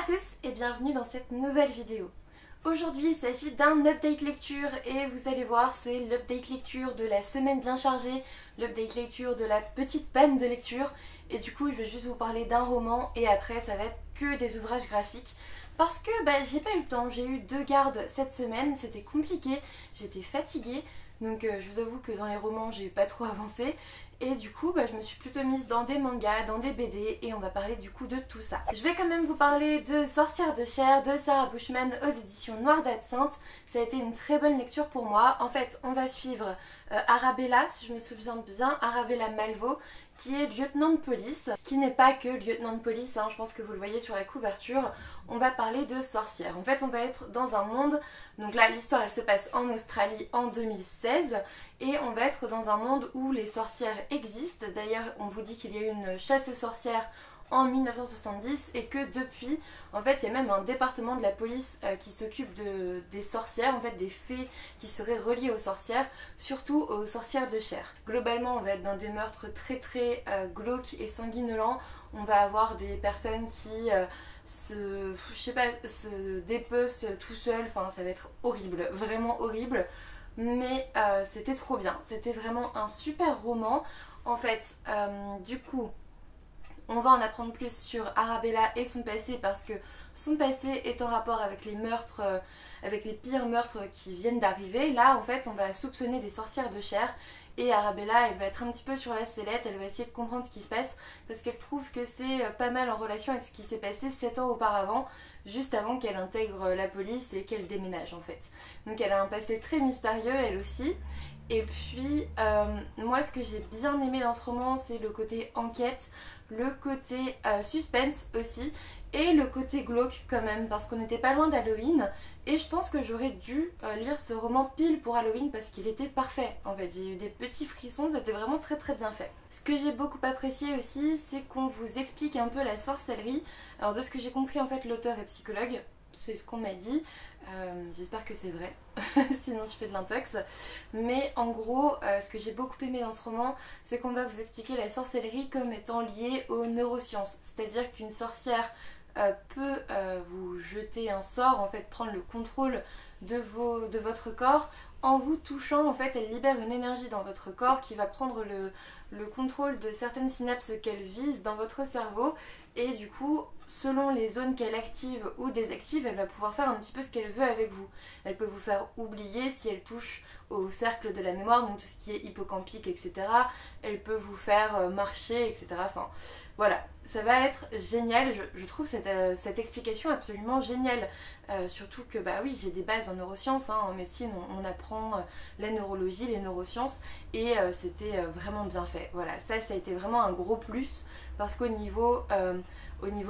tous et bienvenue dans cette nouvelle vidéo. Aujourd'hui il s'agit d'un update lecture et vous allez voir c'est l'update lecture de la semaine bien chargée, l'update lecture de la petite panne de lecture et du coup je vais juste vous parler d'un roman et après ça va être que des ouvrages graphiques parce que j'ai pas eu le temps, j'ai eu 2 gardes cette semaine, c'était compliqué, j'étais fatiguée donc je vous avoue que dans les romans j'ai pas trop avancé. Et du coup je me suis plutôt mise dans des mangas, dans des BD et on va parler du coup de tout ça. Je vais quand même vous parler de Sorcière de chair de Sarah Bushman aux éditions Noir d'Absinthe. Ça a été une très bonne lecture pour moi. En fait on va suivre Arabella, si je me souviens bien, Arabella Malvo, qui est lieutenant de police, qui n'est pas que lieutenant de police, je pense que vous le voyez sur la couverture. On va parler de sorcière. En fait on va être dans un monde, donc là l'histoire elle se passe en Australie en 2016 et on va être dans un monde où les sorcières existent. D'ailleurs on vous dit qu'il y a eu une chasse aux sorcières en 1970 et que depuis, en fait, il y a même un département de la police qui s'occupe des sorcières, en fait des fées qui seraient reliées aux sorcières, surtout aux sorcières de chair. Globalement, on va être dans des meurtres très glauques et sanguinolents. On va avoir des personnes qui se dépecent tout seuls, enfin ça va être horrible, vraiment horrible. Mais c'était trop bien, c'était vraiment un super roman. En fait, du coup, on va en apprendre plus sur Arabella et son passé parce que son passé est en rapport avec les meurtres, avec les pires meurtres qui viennent d'arriver. Là, en fait, on va soupçonner des sorcières de chair et Arabella, elle va être un petit peu sur la sellette, elle va essayer de comprendre ce qui se passe parce qu'elle trouve que c'est pas mal en relation avec ce qui s'est passé 7 ans auparavant, juste avant qu'elle intègre la police et qu'elle déménage en fait. Donc elle a un passé très mystérieux elle aussi. Et puis, moi ce que j'ai bien aimé dans ce roman, c'est le côté enquête, le côté suspense aussi, et le côté glauque quand même, parce qu'on n'était pas loin d'Halloween, et je pense que j'aurais dû lire ce roman pile pour Halloween parce qu'il était parfait. En fait, j'ai eu des petits frissons, c'était vraiment très bien fait. Ce que j'ai beaucoup apprécié aussi, c'est qu'on vous explique un peu la sorcellerie. Alors de ce que j'ai compris, en fait, l'auteur est psychologue, c'est ce qu'on m'a dit. J'espère que c'est vrai, sinon je fais de l'intox. Mais en gros, ce que j'ai beaucoup aimé dans ce roman, c'est qu'on va vous expliquer la sorcellerie comme étant liée aux neurosciences. C'est-à-dire qu'une sorcière peut vous jeter un sort, en fait prendre le contrôle de votre corps. En vous touchant, en fait, elle libère une énergie dans votre corps qui va prendre le contrôle de certaines synapses qu'elle vise dans votre cerveau. Et du coup, selon les zones qu'elle active ou désactive, elle va pouvoir faire un petit peu ce qu'elle veut avec vous. Elle peut vous faire oublier si elle touche au cercle de la mémoire, donc tout ce qui est hippocampique, etc. Elle peut vous faire marcher, etc. Enfin, voilà, ça va être génial. Je trouve cette explication absolument géniale. Surtout que, oui, j'ai des bases en neurosciences. En médecine, on apprend la neurologie, les neurosciences. Et c'était vraiment bien fait. Voilà, ça a été vraiment un gros plus. Parce qu'au niveau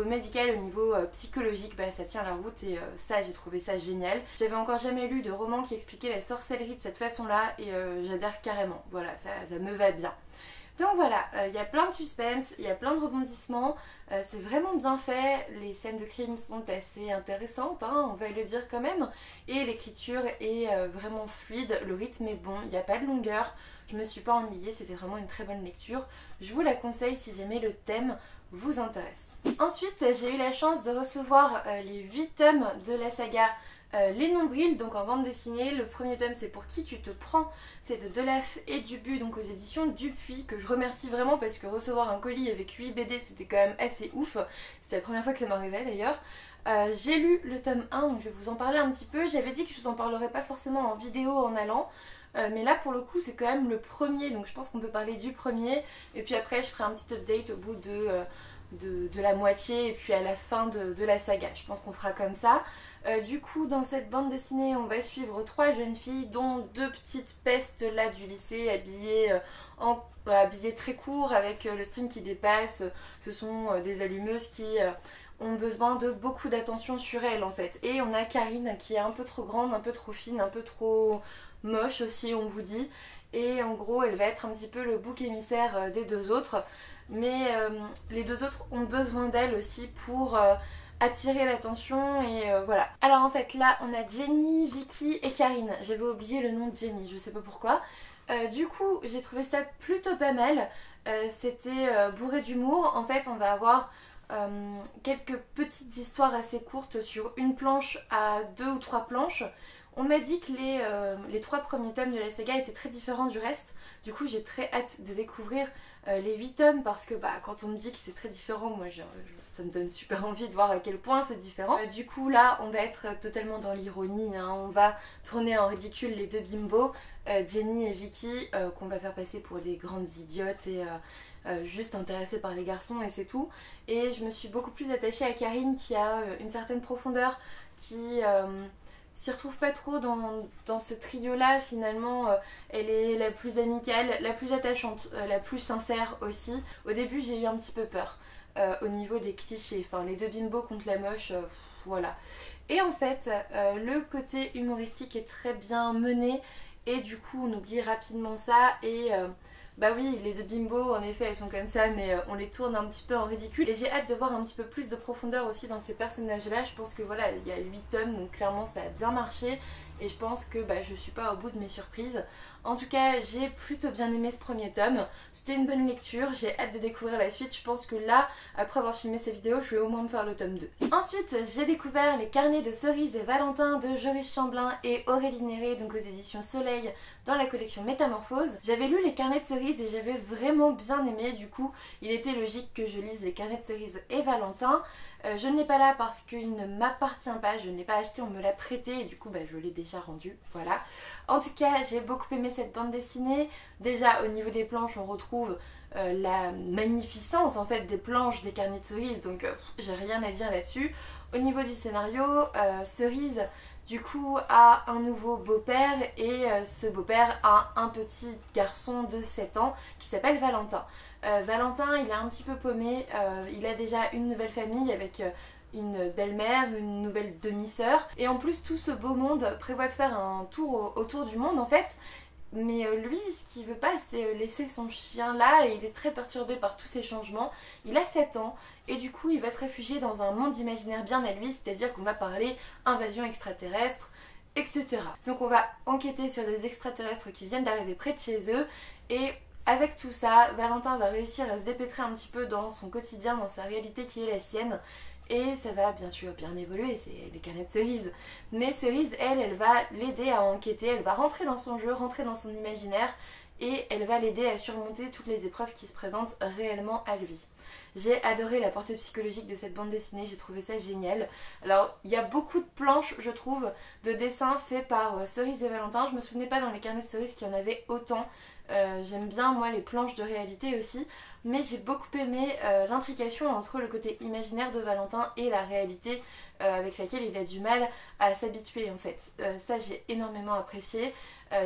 médical, au niveau psychologique, ça tient la route et ça j'ai trouvé ça génial. J'avais encore jamais lu de roman qui expliquait la sorcellerie de cette façon là et j'adhère carrément, voilà, ça me va bien. Donc voilà, il y a plein de suspense, il y a plein de rebondissements, c'est vraiment bien fait, les scènes de crime sont assez intéressantes, on va le dire quand même, et l'écriture est vraiment fluide, le rythme est bon, il n'y a pas de longueur, je me suis pas ennuyée, c'était vraiment une très bonne lecture, je vous la conseille si jamais le thème vous intéresse. Ensuite, j'ai eu la chance de recevoir les 8 tomes de la saga Les Nombrils, donc en bande dessinée. Le premier tome c'est Pour qui tu te prends, c'est de Delaf et Dubu, donc aux éditions Dupuis, que je remercie vraiment parce que recevoir un colis avec 8 BD c'était quand même assez ouf. C'était la première fois que ça m'arrivait d'ailleurs. J'ai lu le tome 1, donc je vais vous en parler un petit peu. J'avais dit que je vous en parlerais pas forcément en vidéo en allant. Mais là pour le coup c'est quand même le premier, donc je pense qu'on peut parler du premier et puis après je ferai un petit update au bout de la moitié et puis à la fin de la saga, je pense qu'on fera comme ça. Du coup dans cette bande dessinée on va suivre 3 jeunes filles dont 2 petites pestes là du lycée habillées très court avec le string qui dépasse. Ce sont des allumeuses qui ont besoin de beaucoup d'attention sur elles en fait. Et on a Karine qui est un peu trop grande, un peu trop fine, un peu trop moche aussi on vous dit. Et en gros elle va être un petit peu le bouc émissaire des 2 autres. Mais les 2 autres ont besoin d'elle aussi pour attirer l'attention et voilà. Alors en fait là on a Jenny, Vicky et Karine. J'avais oublié le nom de Jenny, je sais pas pourquoi. Du coup j'ai trouvé ça plutôt pas mal. C'était bourré d'humour. En fait on va avoir quelques petites histoires assez courtes sur une planche à 2 ou 3 planches. On m'a dit que les 3 premiers tomes de la saga étaient très différents du reste. Du coup j'ai très hâte de découvrir les 8 tomes parce que quand on me dit que c'est très différent, moi ça me donne super envie de voir à quel point c'est différent. Du coup là on va être totalement dans l'ironie, hein. On va tourner en ridicule les deux bimbos, Jenny et Vicky, qu'on va faire passer pour des grandes idiotes et juste intéressées par les garçons et c'est tout. Et je me suis beaucoup plus attachée à Karine qui a une certaine profondeur, qui s'y retrouve pas trop dans ce trio là finalement. Elle est la plus amicale, la plus attachante, la plus sincère aussi. Au début j'ai eu un petit peu peur au niveau des clichés, enfin les deux bimbos contre la moche, voilà. Et en fait le côté humoristique est très bien mené et du coup on oublie rapidement ça et bah oui, les deux bimbos, en effet, elles sont comme ça, mais on les tourne un petit peu en ridicule. Et j'ai hâte de voir un petit peu plus de profondeur aussi dans ces personnages-là. Je pense que voilà, il y a 8 tomes, donc clairement ça a bien marché. Et je pense que je suis pas au bout de mes surprises. En tout cas, j'ai plutôt bien aimé ce premier tome. C'était une bonne lecture, j'ai hâte de découvrir la suite. Je pense que là, après avoir filmé ces vidéos, je vais au moins me faire le tome 2. Ensuite, j'ai découvert les carnets de Cerise et Valentin de Joris Chamblin et Aurélie Néré, donc aux éditions Soleil, dans la collection Métamorphose. J'avais lu les carnets de Cerise et j'avais vraiment bien aimé. Du coup, il était logique que je lise les carnets de Cerise et Valentin. Je ne l'ai pas là parce qu'il ne m'appartient pas, je ne l'ai pas acheté, on me l'a prêté et du coup je l'ai déjà rendu, voilà. En tout cas j'ai beaucoup aimé cette bande dessinée. Déjà au niveau des planches on retrouve la magnificence en fait des planches des carnets de Cerise, donc j'ai rien à dire là-dessus. Au niveau du scénario, Cerise du coup a un nouveau beau-père et ce beau-père a un petit garçon de 7 ans qui s'appelle Valentin. Valentin il est un petit peu paumé, il a déjà une nouvelle famille avec une belle-mère, une nouvelle demi-sœur et en plus tout ce beau monde prévoit de faire un tour autour du monde en fait. Mais lui, ce qu'il veut pas, c'est laisser son chien là et il est très perturbé par tous ces changements. Il a 7 ans et du coup, il va se réfugier dans un monde imaginaire bien à lui, c'est-à-dire qu'on va parler invasion extraterrestre, etc. Donc on va enquêter sur des extraterrestres qui viennent d'arriver près de chez eux et avec tout ça, Valentin va réussir à se dépêtrer un petit peu dans son quotidien, dans sa réalité qui est la sienne. Et ça va bien sûr bien évoluer, c'est les carnets de Cerise. Mais Cerise, elle va l'aider à enquêter, elle va rentrer dans son jeu, rentrer dans son imaginaire et elle va l'aider à surmonter toutes les épreuves qui se présentent réellement à lui. J'ai adoré la portée psychologique de cette bande dessinée, j'ai trouvé ça génial. Alors il y a beaucoup de planches, je trouve, de dessins faits par Cerise et Valentin. Je me souvenais pas dans les carnets de Cerise qu'il y en avait autant. J'aime bien moi les planches de réalité aussi, mais j'ai beaucoup aimé l'intrication entre le côté imaginaire de Valentin et la réalité avec laquelle il a du mal à s'habituer en fait. Ça j'ai énormément apprécié.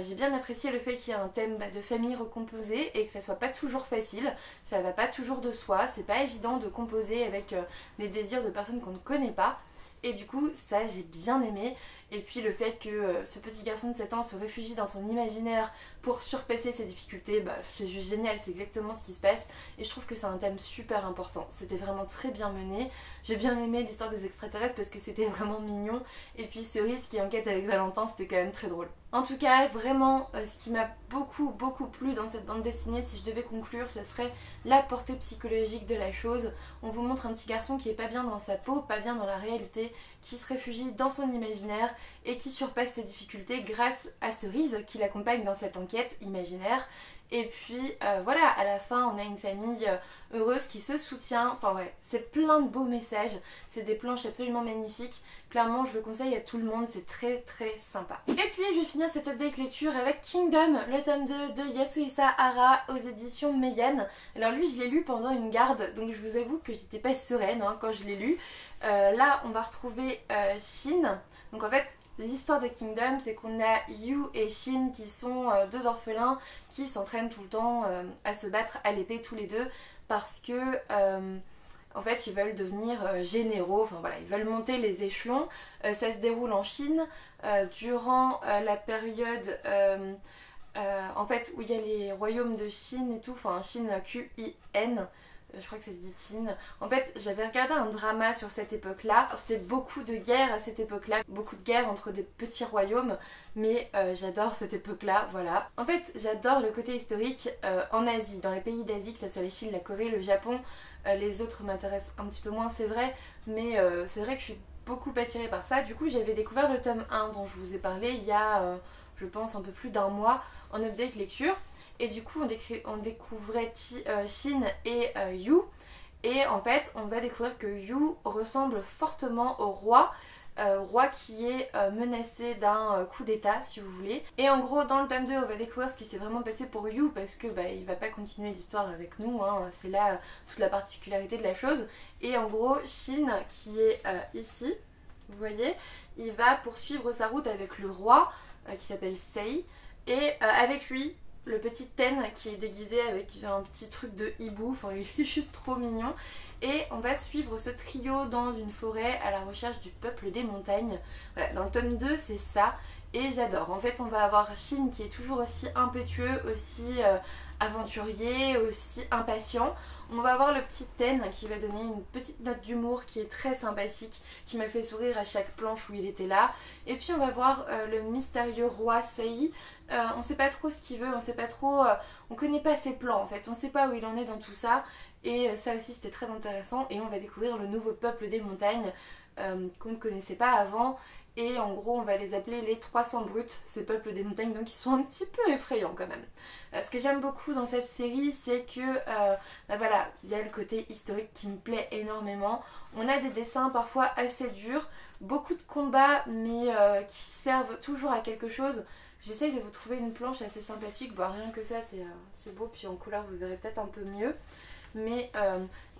J'ai bien apprécié le fait qu'il y ait un thème de famille recomposé et que ça soit pas toujours facile, ça va pas toujours de soi, c'est pas évident de composer avec les désirs de personnes qu'on ne connaît pas. Et du coup ça j'ai bien aimé. Et puis le fait que ce petit garçon de 7 ans se réfugie dans son imaginaire pour surpasser ses difficultés, c'est juste génial, c'est exactement ce qui se passe. Et je trouve que c'est un thème super important, c'était vraiment très bien mené. J'ai bien aimé l'histoire des extraterrestres parce que c'était vraiment mignon. Et puis Cerise qui enquête avec Valentin, c'était quand même très drôle. En tout cas, vraiment, ce qui m'a beaucoup plu dans cette bande dessinée, si je devais conclure, ça serait la portée psychologique de la chose. On vous montre un petit garçon qui est pas bien dans sa peau, pas bien dans la réalité, qui se réfugie dans son imaginaire et qui surpasse ses difficultés grâce à Cerise qui l'accompagne dans cette enquête imaginaire. Et puis voilà, à la fin on a une famille heureuse qui se soutient. Enfin ouais, c'est plein de beaux messages, c'est des planches absolument magnifiques. Clairement je le conseille à tout le monde, c'est très sympa. Et puis je vais finir cette update lecture avec Kingdom, le tome 2 de Yasuhisa Hara aux éditions Meian. Alors lui je l'ai lu pendant une garde, donc je vous avoue que j'étais pas sereine quand je l'ai lu. Là on va retrouver Shin. Donc en fait l'histoire de Kingdom, c'est qu'on a Yu et Shin qui sont deux orphelins qui s'entraînent tout le temps à se battre à l'épée tous les deux parce que en fait ils veulent devenir généraux, enfin voilà, ils veulent monter les échelons. Ça se déroule en Chine durant la période en fait où il y a les royaumes de Chine et tout, enfin Chine Q-I-N. Je crois que ça se dit Chine. En fait, j'avais regardé un drama sur cette époque-là. C'est beaucoup de guerres à cette époque-là. Beaucoup de guerres entre des petits royaumes. Mais j'adore cette époque-là, voilà. En fait, j'adore le côté historique en Asie, dans les pays d'Asie, que ce soit la Chine, la Corée, le Japon. Les autres m'intéressent un petit peu moins, c'est vrai, mais c'est vrai que je suis beaucoup attirée par ça. Du coup, j'avais découvert le tome 1 dont je vous ai parlé il y a, je pense, un peu plus d'un mois en update lecture. Et du coup, on découvrait Shin et Yu. Et en fait, on va découvrir que Yu ressemble fortement au roi. Roi qui est menacé d'un coup d'état, si vous voulez. Et en gros, dans le tome 2, on va découvrir ce qui s'est vraiment passé pour Yu, parce que il va pas continuer l'histoire avec nous, hein. C'est là toute la particularité de la chose. Et en gros, Shin, qui est ici, vous voyez, il va poursuivre sa route avec le roi, qui s'appelle Sei, et avec lui, le petit Ten qui est déguisé avec un petit truc de hibou, enfin il est juste trop mignon. Et on va suivre ce trio dans une forêt à la recherche du peuple des montagnes. Voilà, dans le tome 2 c'est ça, et j'adore. En fait on va avoir Shin qui est toujours aussi impétueux, aussi aventurier, aussi impatient. On va avoir le petit Ten qui va donner une petite note d'humour qui est très sympathique, qui m'a fait sourire à chaque planche où il était là. Et puis on va voir le mystérieux roi Sei. On sait pas trop ce qu'il veut, on sait pas trop, on connaît pas ses plans en fait, on sait pas où il en est dans tout ça. Et ça aussi c'était très intéressant. Et on va découvrir le nouveau peuple des montagnes qu'on ne connaissait pas avant. Et en gros on va les appeler les 300 bruts, ces peuples des montagnes, donc ils sont un petit peu effrayants quand même. Ce que j'aime beaucoup dans cette série, c'est que voilà, il y a le côté historique qui me plaît énormément. On a des dessins parfois assez durs, beaucoup de combats mais qui servent toujours à quelque chose. J'essaye de vous trouver une planche assez sympathique, bon, rien que ça c'est beau, puis en couleur vous verrez peut-être un peu mieux. Mais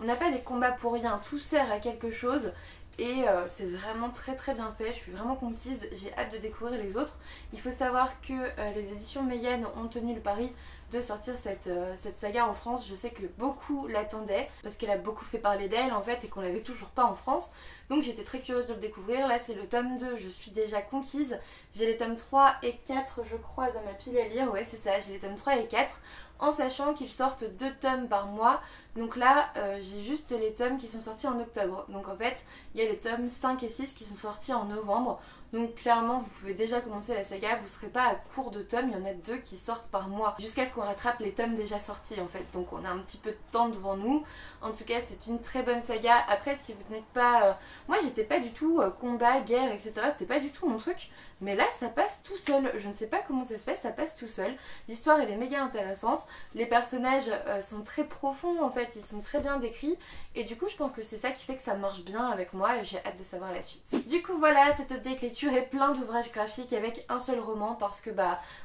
on n'a pas des combats pour rien, tout sert à quelque chose. Et c'est vraiment très très bien fait, je suis vraiment conquise, j'ai hâte de découvrir les autres. Il faut savoir que les éditions Mayenne ont tenu le pari de sortir cette saga en France. Je sais que beaucoup l'attendaient parce qu'elle a beaucoup fait parler d'elle en fait et qu'on l'avait toujours pas en France. Donc j'étais très curieuse de le découvrir. Là c'est le tome 2, je suis déjà conquise. J'ai les tomes 3 et 4 je crois dans ma pile à lire, ouais c'est ça, j'ai les tomes 3 et 4. En sachant qu'ils sortent 2 tomes par mois. Donc là j'ai juste les tomes qui sont sortis en octobre. Donc en fait il y a les tomes 5 et 6 qui sont sortis en novembre. Donc clairement vous pouvez déjà commencer la saga, vous serez pas à court de tomes, il y en a 2 qui sortent par mois. Jusqu'à ce qu'on rattrape les tomes déjà sortis en fait. Donc on a un petit peu de temps devant nous. En tout cas c'est une très bonne saga. Après si vous n'êtes pas... Moi j'étais pas du tout combat, guerre, etc. C'était pas du tout mon truc. Mais là ça passe tout seul. Je ne sais pas comment ça se fait, ça passe tout seul. L'histoire elle est méga intéressante. Les personnages sont très profonds en fait, ils sont très bien décrits. Et du coup je pense que c'est ça qui fait que ça marche bien avec moi et j'ai hâte de savoir la suite. Du coup voilà, cette update lecture est plein d'ouvrages graphiques avec un seul roman. Parce que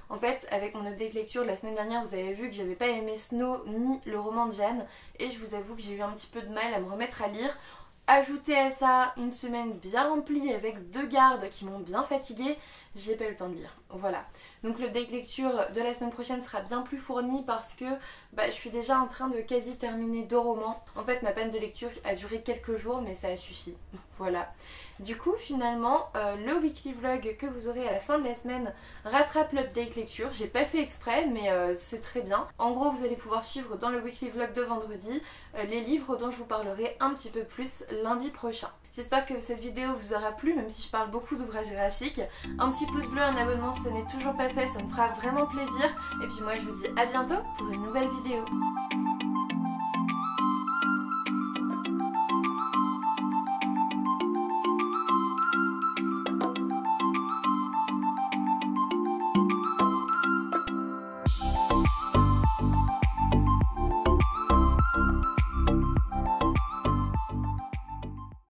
en fait avec mon update lecture de la semaine dernière vous avez vu que j'avais pas aimé Snow ni le roman de Jeanne. Et je vous avoue que j'ai eu un petit peu de mal à me remettre à lire. Ajouter à ça une semaine bien remplie avec 2 gardes qui m'ont bien fatiguée, j'ai pas eu le temps de lire. Voilà. Donc l'update lecture de la semaine prochaine sera bien plus fournie parce que je suis déjà en train de quasi terminer 2 romans. En fait ma peine de lecture a duré quelques jours mais ça a suffi. Voilà. Du coup finalement le weekly vlog que vous aurez à la fin de la semaine rattrape l'update lecture. J'ai pas fait exprès mais c'est très bien. En gros vous allez pouvoir suivre dans le weekly vlog de vendredi les livres dont je vous parlerai un petit peu plus lundi prochain. J'espère que cette vidéo vous aura plu, même si je parle beaucoup d'ouvrages graphiques. Un petit pouce bleu, un abonnement si ce n'est toujours pas fait, ça me fera vraiment plaisir. Et puis moi je vous dis à bientôt pour une nouvelle vidéo.